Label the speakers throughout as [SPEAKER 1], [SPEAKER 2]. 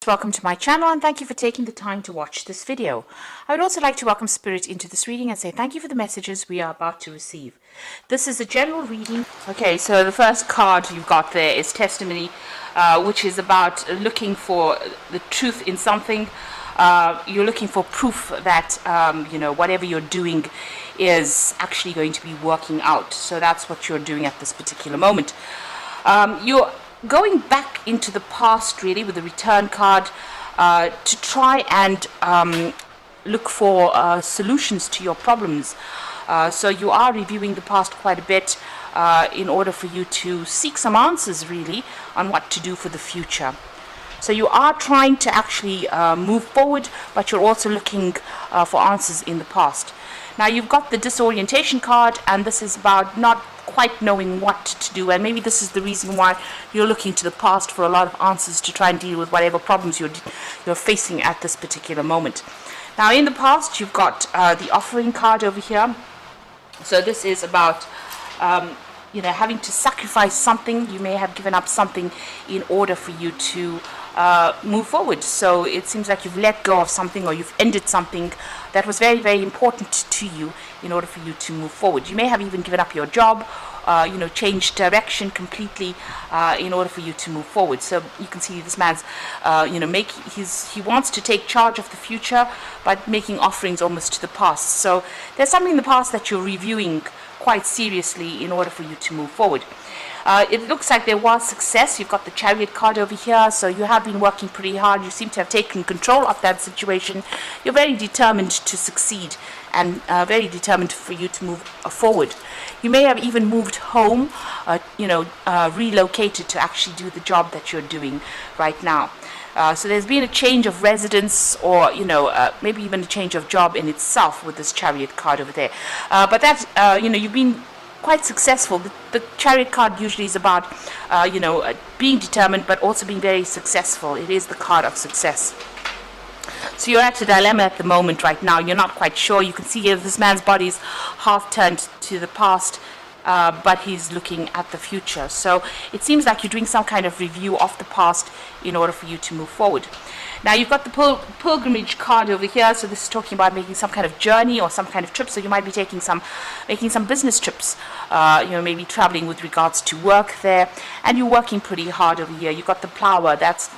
[SPEAKER 1] Welcome to my channel and thank you for taking the time to watch this video. I would also like to welcome Spirit into this reading and say thank you for the messages we are about to receive. This is a general reading. Okay, so the first card you've got there is testimony, which is about looking for the truth in something. You're looking for proof that whatever you're doing is actually going to be working out. So that's what you're doing at this particular moment. You're going back into the past really with the return card to try and look for solutions to your problems. So you are reviewing the past quite a bit in order for you to seek some answers really on what to do for the future. So you are trying to actually move forward, but you're also looking for answers in the past. Now you've got the disorientation card, and this is about not quite knowing what to do, and maybe this is the reason why you're looking to the past for a lot of answers to try and deal with whatever problems you're facing at this particular moment. Now in the past you've got the offering card over here. So this is about having to sacrifice something. You may have given up something in order for you to move forward. So it seems like you've let go of something, or you've ended something that was very, very important to you in order for you to move forward. You may have even given up your job, changed direction completely in order for you to move forward. So you can see this man's, he wants to take charge of the future, but making offerings almost to the past. So there's something in the past that you're reviewing quite seriously in order for you to move forward. It looks like there was success. You've got the Chariot card over here, so you have been working pretty hard. You seem to have taken control of that situation. You're very determined to succeed and very determined for you to move forward. You may have even moved home, relocated to actually do the job that you're doing right now. So there's been a change of residence, or maybe even a change of job in itself with this Chariot card over there. But that's you've been quite successful. The Chariot card usually is about being determined, but also being very successful. It is the card of success. So you're at a dilemma at the moment right now. You're not quite sure. You can see here this man's body is half turned to the past, but he's looking at the future. So it seems like you're doing some kind of review of the past in order for you to move forward. Now you've got the pilgrimage card over here. So this is talking about making some kind of journey or some kind of trip. So you might be making some business trips, maybe traveling with regards to work there, and you're working pretty hard over here. You've got the plower. That's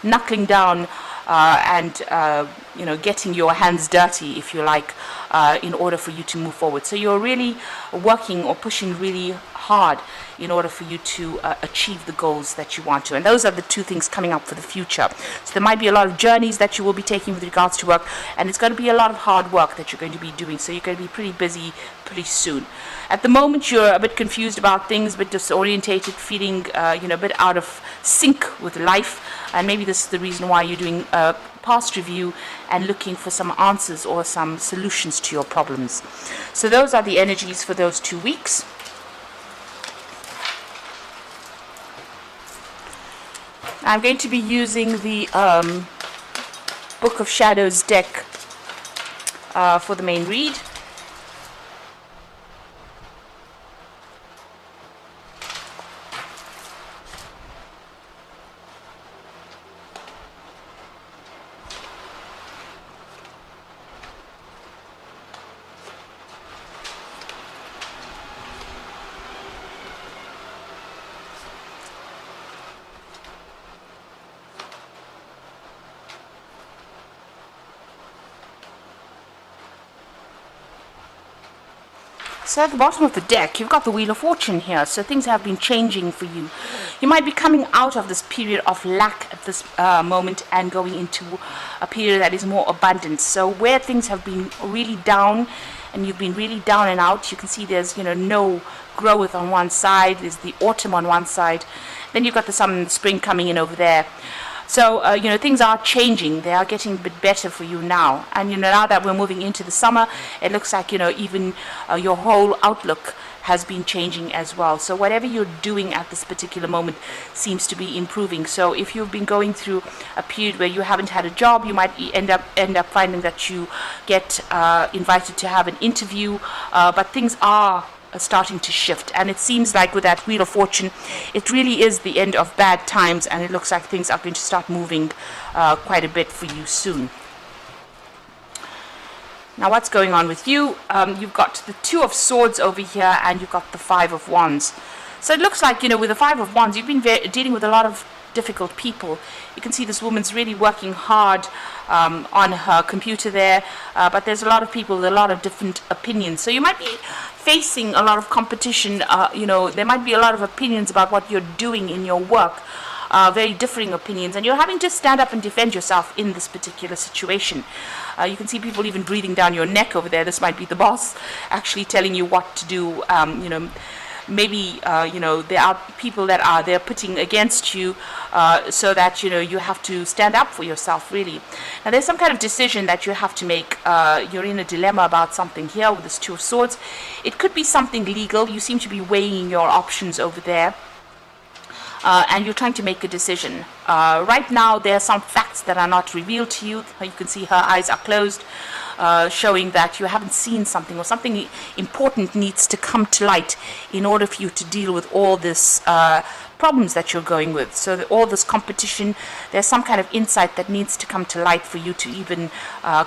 [SPEAKER 1] knuckling down and getting your hands dirty, if you like, in order for you to move forward. So you're really working or pushing really hard in order for you to achieve the goals that you want to. And those are the two things coming up for the future. So there might be a lot of journeys that you will be taking with regards to work, and it's going to be a lot of hard work that you're going to be doing. So you're going to be pretty busy pretty soon. At the moment you're a bit confused about things, a bit disorientated, feeling a bit out of sync with life, and maybe this is the reason why you're doing a past review and looking for some answers or some solutions to your problems. So those are the energies for those 2 weeks. I'm going to be using the Book of Shadows deck for the main read. So at the bottom of the deck, you've got the Wheel of Fortune here. So things have been changing for you. You might be coming out of this period of lack at this moment and going into a period that is more abundant. So where things have been really down, and you've been really down and out, you can see there's no growth on one side. There's the autumn on one side. Then you've got the summer and the spring coming in over there. So, things are changing. They are getting a bit better for you now. And, now that we're moving into the summer, it looks like, even your whole outlook has been changing as well. So whatever you're doing at this particular moment seems to be improving. So if you've been going through a period where you haven't had a job, you might end up finding that you get invited to have an interview, but things are starting to shift, and it seems like with that Wheel of Fortune, it really is the end of bad times, and it looks like things are going to start moving quite a bit for you soon. Now what's going on with you? You've got the Two of Swords over here, and you've got the Five of Wands. So it looks like, with the Five of Wands, you've been dealing with a lot of difficult people. You can see this woman's really working hard on her computer there, but there's a lot of people with a lot of different opinions. So you might be facing a lot of competition. There might be a lot of opinions about what you're doing in your work, very differing opinions, and you're having to stand up and defend yourself in this particular situation. You can see people even breathing down your neck over there. This might be the boss actually telling you what to do. Maybe there are people that are there putting against you, so that you have to stand up for yourself, really. Now there's some kind of decision that you have to make. You're in a dilemma about something here with this Two of Swords. It could be something legal. You seem to be weighing your options over there, and you're trying to make a decision. Right now there are some facts that are not revealed to you. You can see her eyes are closed, showing that you haven't seen something, or something important needs to come to light in order for you to deal with all this problems that you're going with. So all this competition, there's some kind of insight that needs to come to light for you to even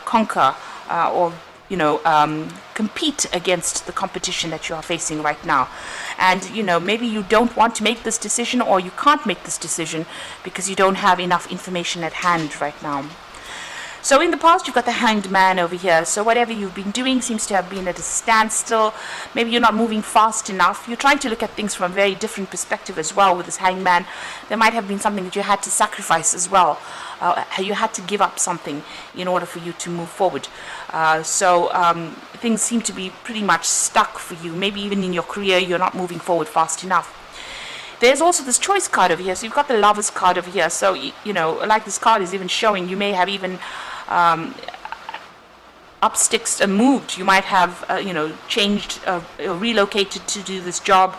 [SPEAKER 1] conquer or compete against the competition that you are facing right now. And maybe you don't want to make this decision, or you can't make this decision because you don't have enough information at hand right now. So in the past, you've got the Hanged Man over here. So whatever you've been doing seems to have been at a standstill. Maybe you're not moving fast enough. You're trying to look at things from a very different perspective as well with this Hanged Man. There might have been something that you had to sacrifice as well. You had to give up something in order for you to move forward. Things seem to be pretty much stuck for you. Maybe even in your career, you're not moving forward fast enough. There's also this Choice card over here. So you've got the Lovers card over here. So, like this card is even showing, you may have even up sticks and moved. You might have, changed, relocated to do this job,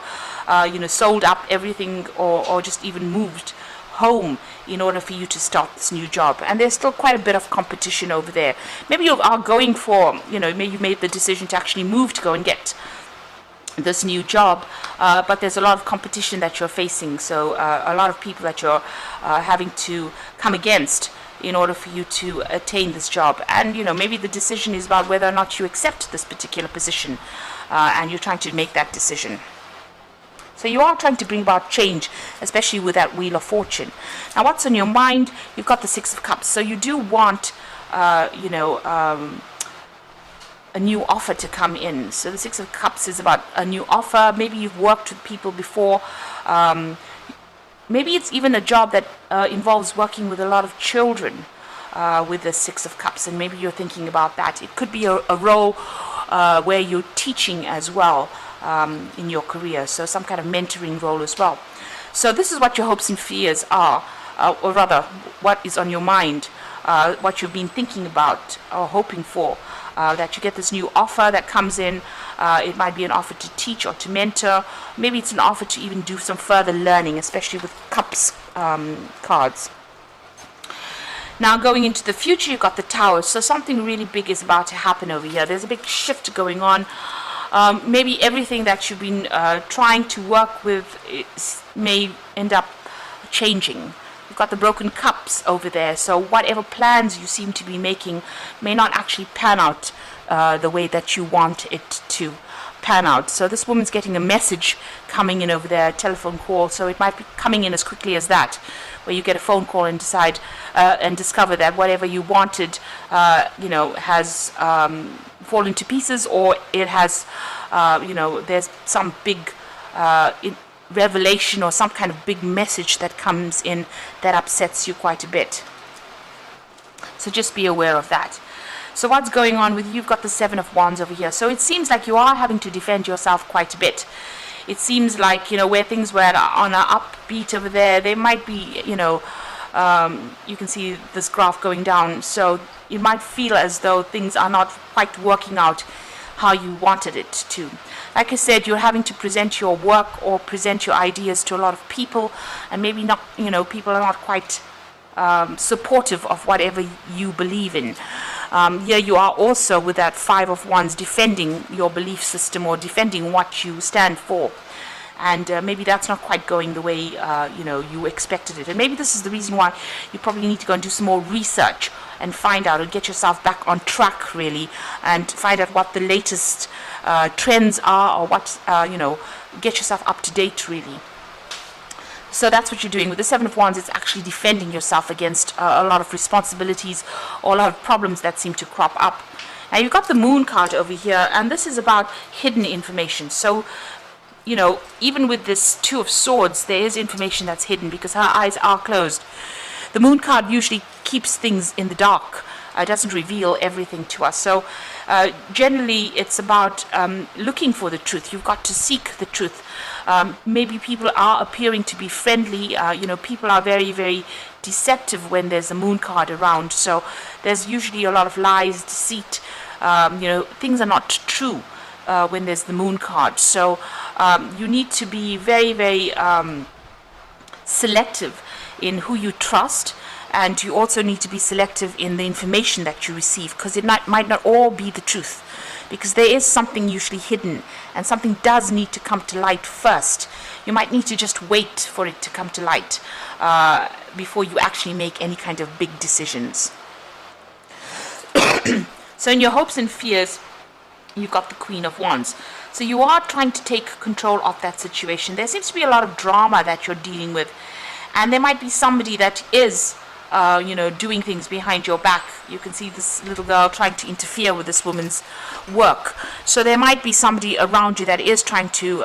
[SPEAKER 1] sold up everything, or just even moved home in order for you to start this new job. And there's still quite a bit of competition over there. Maybe you are going for, maybe you made the decision to actually move to go and get this new job, but there's a lot of competition that you're facing. So a lot of people that you're having to come against in order for you to attain this job. And maybe the decision is about whether or not you accept this particular position, and you're trying to make that decision. So you are trying to bring about change, especially with that Wheel of Fortune. Now what's on your mind? You've got the Six of Cups. So you do want a new offer to come in. So the Six of Cups is about a new offer. Maybe you've worked with people before. Maybe it's even a job that involves working with a lot of children with the Six of Cups, and maybe you're thinking about that. It could be a role where you're teaching as well in your career, so some kind of mentoring role as well. So this is what your hopes and fears are, or rather, what is on your mind, what you've been thinking about or hoping for. That you get this new offer that comes in. It might be an offer to teach or to mentor. Maybe it's an offer to even do some further learning, especially with Cups cards. Now going into the future, you've got the Tower. So something really big is about to happen over here. There's a big shift going on. Maybe everything that you've been trying to work with may end up changing. You've got the Broken Cups over there, so whatever plans you seem to be making may not actually pan out the way that you want it to pan out. So this woman's getting a message coming in over there, a telephone call, so it might be coming in as quickly as that, where you get a phone call and decide and discover that whatever you wanted has fallen to pieces, or it has there's some big revelation or some kind of big message that comes in that upsets you quite a bit. So just be aware of that. So what's going on with you? You've got the Seven of Wands over here. So it seems like you are having to defend yourself quite a bit. It seems like, where things were on an upbeat over there, they might be, you can see this graph going down. So you might feel as though things are not quite working out how you wanted it to. Like I said, you're having to present your work or present your ideas to a lot of people, and maybe not, people are not quite supportive of whatever you believe in. Here you are also with that Five of Wands, defending your belief system or defending what you stand for. And maybe that's not quite going the way you expected it. And maybe this is the reason why you probably need to go and do some more research and find out and get yourself back on track, really, and find out what the latest trends are, or what, get yourself up to date, really. So that's what you're doing. With the Seven of Wands, it's actually defending yourself against a lot of responsibilities or a lot of problems that seem to crop up. Now you've got the Moon card over here, and this is about hidden information. So, even with this Two of Swords, there is information that's hidden because her eyes are closed. The Moon card usually keeps things in the dark. It doesn't reveal everything to us. So generally it's about looking for the truth. You've got to seek the truth. Maybe people are appearing to be friendly. People are very, very deceptive when there's a Moon card around. So there's usually a lot of lies, deceit. Things are not true when there's the Moon card. So you need to be very, very selective in who you trust, and you also need to be selective in the information that you receive, because it might not all be the truth, because there is something usually hidden, and something does need to come to light first. You might need to just wait for it to come to light before you actually make any kind of big decisions. So in your hopes and fears, you've got the Queen of Wands. So you are trying to take control of that situation. There seems to be a lot of drama that you're dealing with, and there might be somebody that is doing things behind your back. You can see this little girl trying to interfere with this woman's work. So there might be somebody around you that is trying to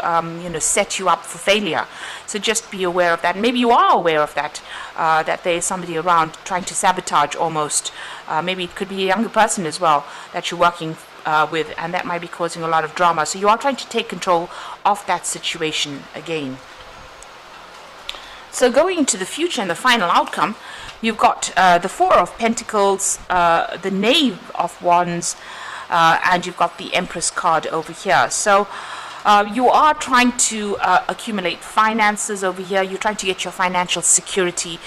[SPEAKER 1] set you up for failure. So just be aware of that. Maybe you are aware of that, that there is somebody around trying to sabotage almost. Maybe it could be a younger person as well that you're working with, and that might be causing a lot of drama. So you are trying to take control of that situation again. So going into the future and the final outcome, you've got the Four of Pentacles, the Knave of Wands, and you've got the Empress card over here. So you are trying to accumulate finances over here. You're trying to get your financial security.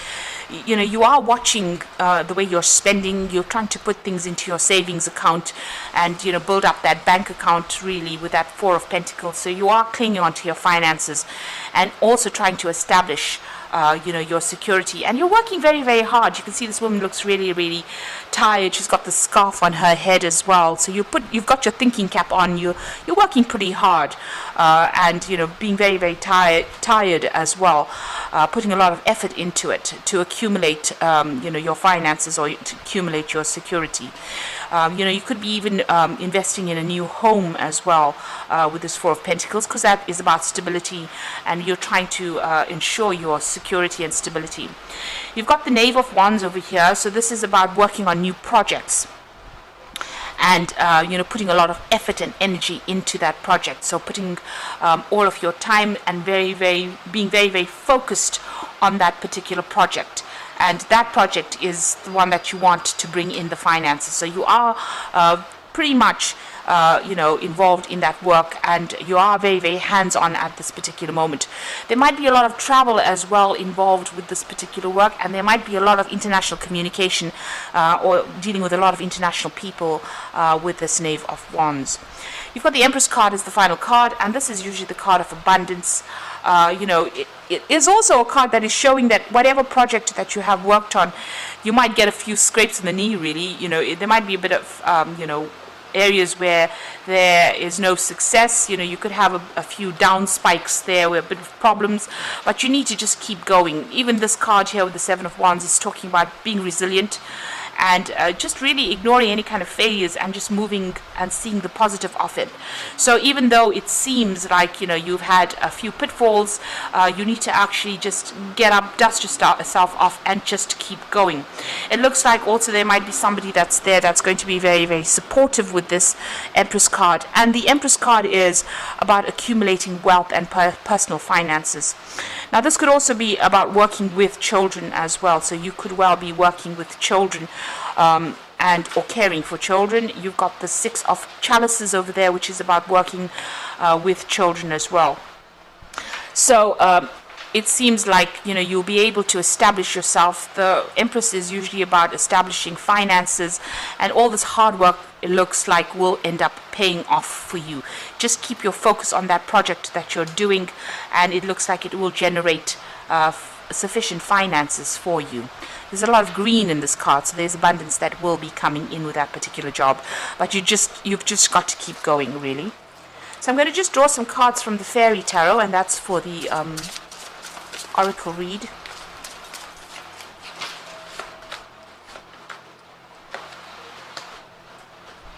[SPEAKER 1] You are watching the way you're spending. You're trying to put things into your savings account and, build up that bank account really with that Four of Pentacles. So you are clinging onto your finances and also trying to establish your security, and you're working very, very hard. You can see this woman looks really, really tired. She's got the scarf on her head as well. So you've got your thinking cap on. You're working pretty hard, and being very, very tired as well. Putting a lot of effort into it to accumulate your finances, or to accumulate your security. You could be even investing in a new home as well with this Four of Pentacles, because that is about stability, and you're trying to ensure your security and stability. You've got the Knave of Wands over here, so this is about working on new projects and putting a lot of effort and energy into that project. So putting all of your time and being very, very focused on that particular project. And that project is the one that you want to bring in the finances. So you are pretty much involved in that work, and you are very, very hands-on at this particular moment. There might be a lot of travel as well involved with this particular work, and there might be a lot of international communication or dealing with a lot of international people with this Knave of Wands. You've got the Empress card as the final card, and this is usually the card of abundance. It is also a card that is showing that whatever project that you have worked on, you might get a few scrapes in the knee, really. There might be a bit of, areas where there is no success. You could have a few down spikes there with a bit of problems, but you need to just keep going. Even this card here with the Seven of Wands is talking about being resilient and just really ignoring any kind of failures and just moving and seeing the positive of it. So even though it seems like you've had a few pitfalls, you need to actually just get up, dust yourself off, and just keep going. It looks like also there might be somebody that's there that's going to be very, very supportive with this Empress card. And the Empress card is about accumulating wealth and personal finances. Now this could also be about working with children as well. So you could well be working with children or caring for children. You've got the Six of Chalices over there, which is about working with children as well. So it seems like, you'll be able to establish yourself. The Empress is usually about establishing finances, and all this hard work, it looks like, will end up paying off for you. Just keep your focus on that project that you're doing, and it looks like it will generate sufficient finances for you. There's a lot of green in this card, so there's abundance that will be coming in with that particular job, but you've just got to keep going, really. So I'm going to just draw some cards from the Fairy Tarot, and that's for the Oracle read.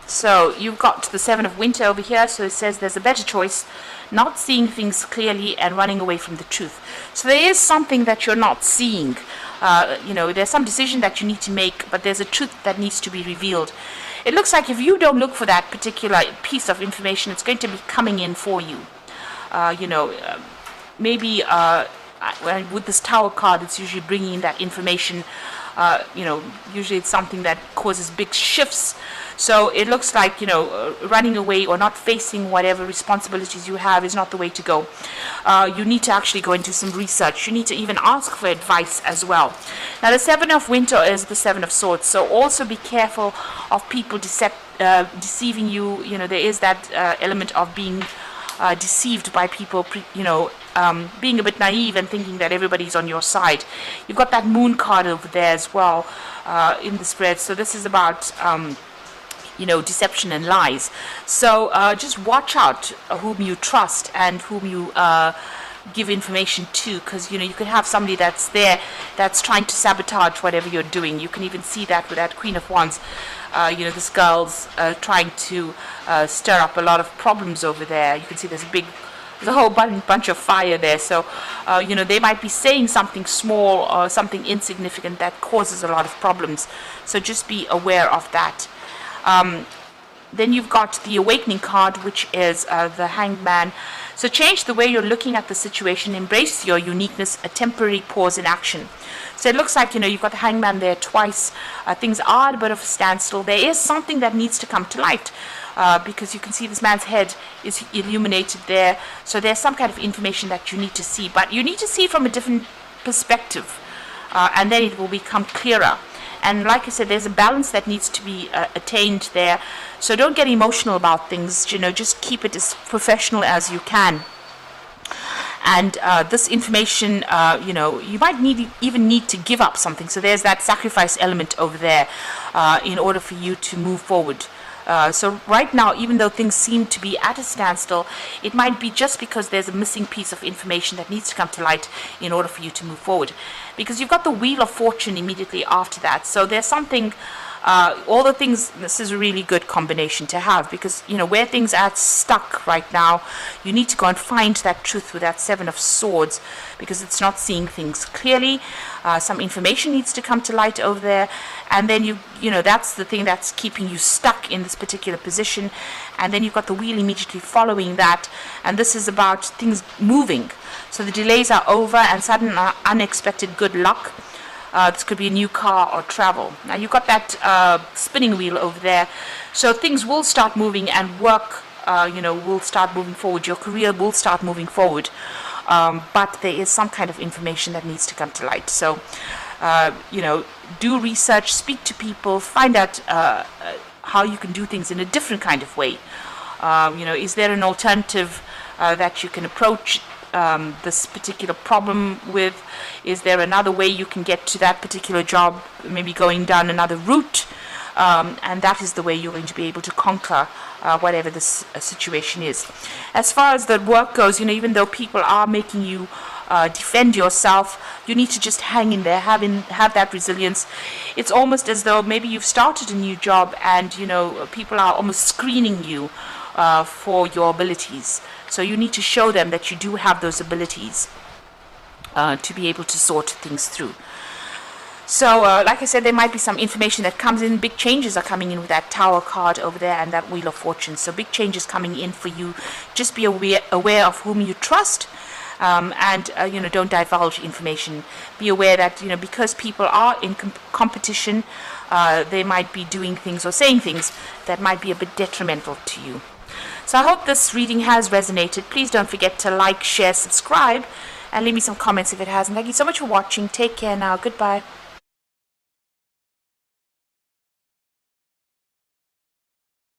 [SPEAKER 1] So you've got the Seven of Winter over here, so it says there's a better choice, not seeing things clearly and running away from the truth. So there is something that you're not seeing. There's some decision that you need to make, but there's a truth that needs to be revealed. It looks like if you don't look for that particular piece of information, it's going to be coming in for you. Maybe with this Tower card, it's usually bringing in that information. Usually it's something that causes big shifts. So it looks like, running away or not facing whatever responsibilities you have is not the way to go. You need to actually go and do some research. You need to even ask for advice as well. Now, the Seven of Winter is the Seven of Swords. So also be careful of people deceiving you. There is that element of being deceived by people, being a bit naive and thinking that everybody's on your side. You've got that Moon card over there as well in the spread. So this is about deception and lies. So just watch out whom you trust and whom you give information to, because you could have somebody that's there that's trying to sabotage whatever you're doing. You can even see that with that Queen of Wands. This girl's trying to stir up a lot of problems over there. You can see there's a whole bunch of fire there. So they might be saying something small or something insignificant that causes a lot of problems. So just be aware of that. Then you've got the Awakening card, which is the Hanged Man. So change the way you're looking at the situation, embrace your uniqueness, a temporary pause in action. So it looks like, you've got the Hanged Man there twice. Things are at a bit of a standstill. There is something that needs to come to light, because you can see this man's head is illuminated there. So there's some kind of information that you need to see, but you need to see from a different perspective, and then it will become clearer. And like I said, there's a balance that needs to be attained there. So don't get emotional about things, just keep it as professional as you can. And this information, you might even need to give up something. So there's that sacrifice element over there in order for you to move forward. So right now, even though things seem to be at a standstill, it might be just because there's a missing piece of information that needs to come to light in order for you to move forward. Because you've got the Wheel of Fortune immediately after that. So there's something, all the things, this is a really good combination to have, because, where things are stuck right now, you need to go and find that truth with that Seven of Swords, because it's not seeing things clearly. Some information needs to come to light over there, and then that's the thing that's keeping you stuck in this particular position. And then you've got the Wheel immediately following that, and this is about things moving. So the delays are over, and sudden unexpected good luck. This could be a new car or travel. Now you've got that spinning wheel over there, so things will start moving, and work will start moving forward. Your career will start moving forward, but there is some kind of information that needs to come to light. So do research, speak to people, find out how you can do things in a different kind of way. Is there an alternative that you can approach this particular problem with? Is there another way you can get to that particular job, maybe going down another route, and that is the way you're going to be able to conquer whatever this situation is. As far as the work goes, even though people are making you defend yourself, you need to just hang in there, have that resilience. It's almost as though maybe you've started a new job, and people are almost screening you for your abilities. So you need to show them that you do have those abilities to be able to sort things through. So like I said, there might be some information that comes in. Big changes are coming in with that Tower card over there and that Wheel of Fortune. So big changes coming in for you. Just be aware of whom you trust, and don't divulge information. Be aware that because people are in competition, they might be doing things or saying things that might be a bit detrimental to you. So I hope this reading has resonated. Please don't forget to like, share, subscribe, and leave me some comments if it hasn't. Thank you so much for watching. Take care now. Goodbye.